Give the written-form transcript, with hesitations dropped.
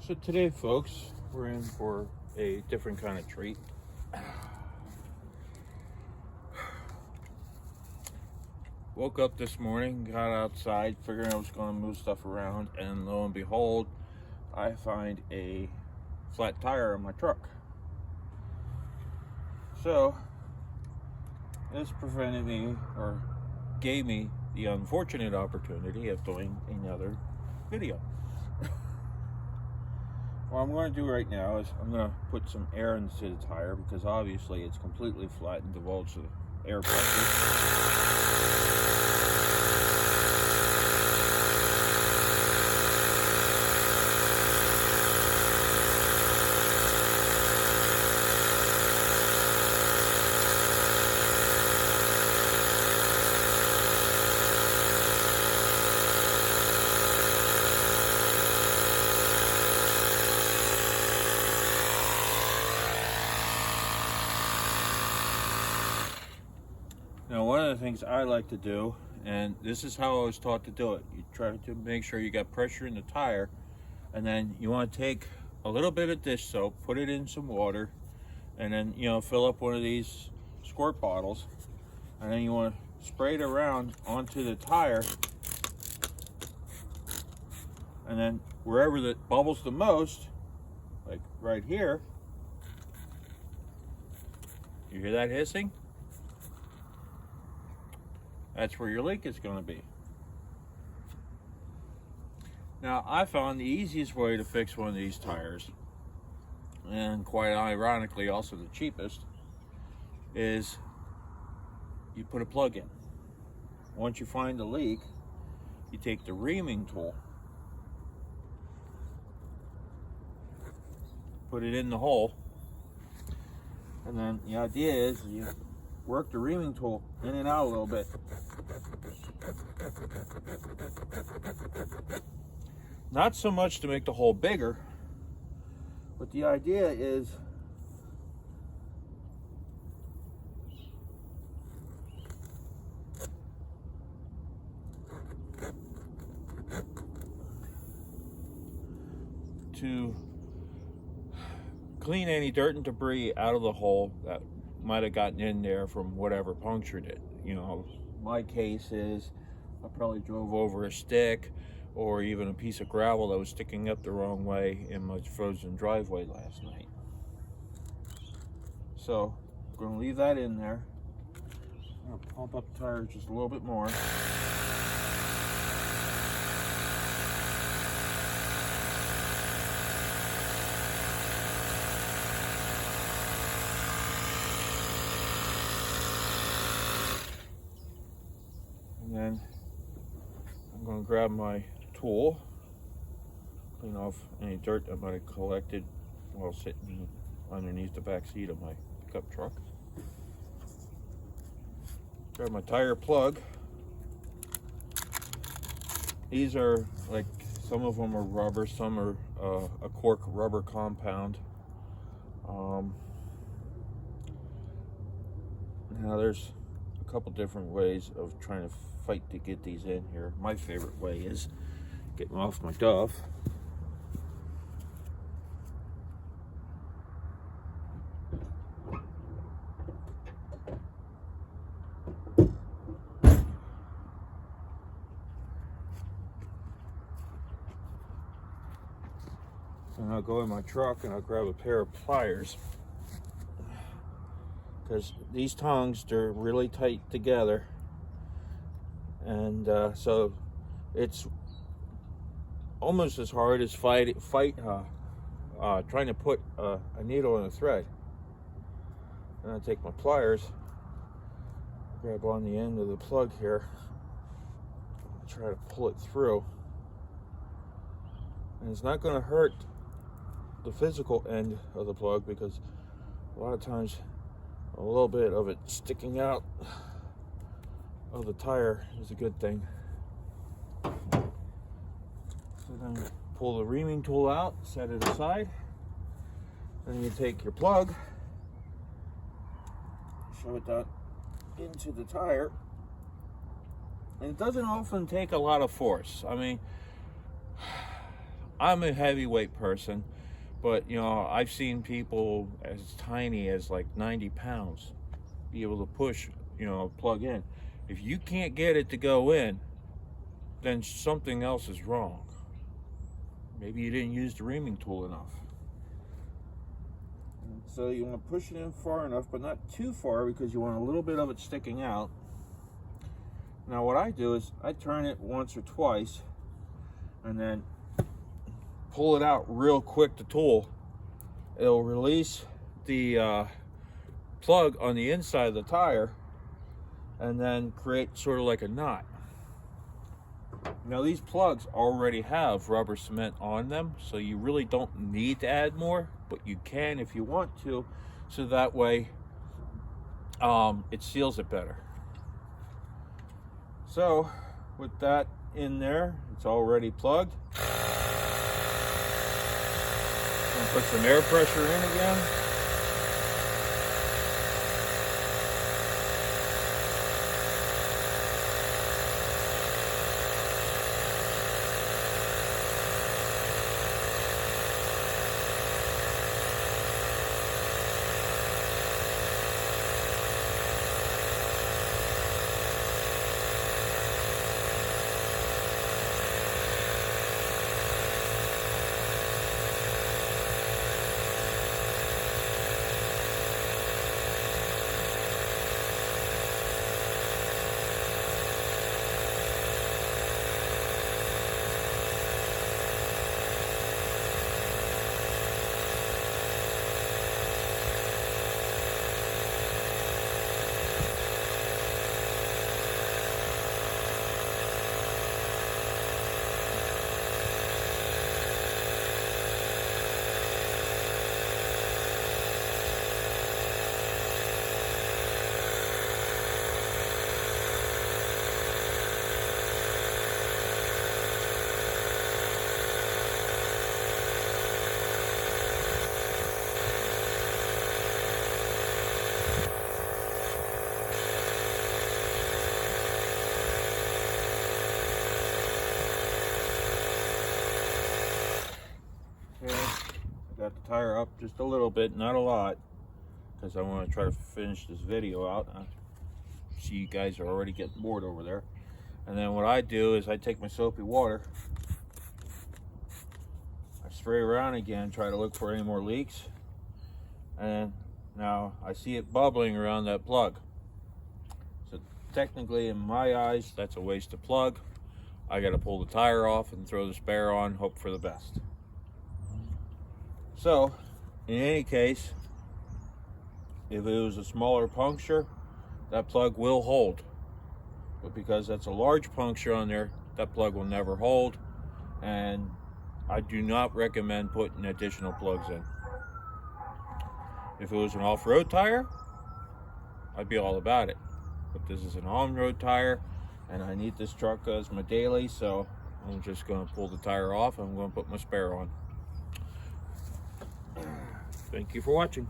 So today, folks, we're in for a different kind of treat. Woke up this morning, got outside, figuring I was going to move stuff around, and lo and behold, I find a flat tire on my truck. So this prevented me, or gave me, the unfortunate opportunity of doing another video. What I'm going to do right now is I'm going to put some air into the tire because obviously it's completely flat and divulged the air pressure. Now, one of the things I like to do, and this is how I was taught to do it, you try to make sure you got pressure in the tire, and then you want to take a little bit of dish soap, put it in some water, and then, fill up one of these squirt bottles, and then you want to spray it around onto the tire, and then wherever that bubbles the most, like right here, you hear that hissing? That's where your leak is going to be. Now, I found the easiest way to fix one of these tires, and quite ironically also the cheapest, is you put a plug in. Once you find the leak, you take the reaming tool, put it in the hole, and then the idea is you work the reaming tool in and out a little bit. Not so much to make the hole bigger, but the idea is to clean any dirt and debris out of the hole that might have gotten in there from whatever punctured it. My case is I probably drove over a stick or even a piece of gravel that was sticking up the wrong way in my frozen driveway last night. So I'm going to leave that in there. I'm going to pump up the tire just a little bit more. And then I'm going to grab my tool, clean off any dirt that might have collected while sitting underneath the back seat of my pickup truck. Grab my tire plug. These are like, some of them are rubber, some are a cork rubber compound. Now there's a couple different ways of trying to fight to get these in here. My favorite way is get them off my Dove. And I'll go in my truck and I'll grab a pair of pliers, because these tongues, they're really tight together. And so it's almost as hard as trying to put a needle in a thread. And I take my pliers, grab on the end of the plug here, and try to pull it through. And it's not going to hurt the physical end of the plug, because a lot of times a little bit of it sticking out of the tire is a good thing. So then pull the reaming tool out, set it aside. Then you take your plug, shove it down into the tire, and it doesn't often take a lot of force. I mean, I'm a heavyweight person, but you know, I've seen people as tiny as like 90 pounds be able to push, you know, plug in. If you can't get it to go in, then something else is wrong. Maybe you didn't use the reaming tool enough. So you want to push it in far enough, but not too far, because you want a little bit of it sticking out. Now what I do is I turn it once or twice and then pull it out real quick, the tool. It'll release the plug on the inside of the tire and then create sort of like a knot. Now these plugs already have rubber cement on them, so you really don't need to add more, but you can if you want to, so that way it seals it better. So with that in there, it's already plugged. I'm gonna put some air pressure in again. Got the tire up just a little bit, not a lot, because I want to try to finish this video out. I see you guys are already getting bored over there. And then what I do is I take my soapy water, I spray around again, try to look for any more leaks, and now I see it bubbling around that plug. So technically, in my eyes, that's a waste of plug. I got to pull the tire off and throw the spare on, hope for the best. So, in any case, if it was a smaller puncture, that plug will hold. But because that's a large puncture on there, that plug will never hold. And I do not recommend putting additional plugs in. If it was an off-road tire, I'd be all about it. But this is an on-road tire, and I need this truck as my daily, so I'm just going to pull the tire off and I'm going to put my spare on. Thank you for watching.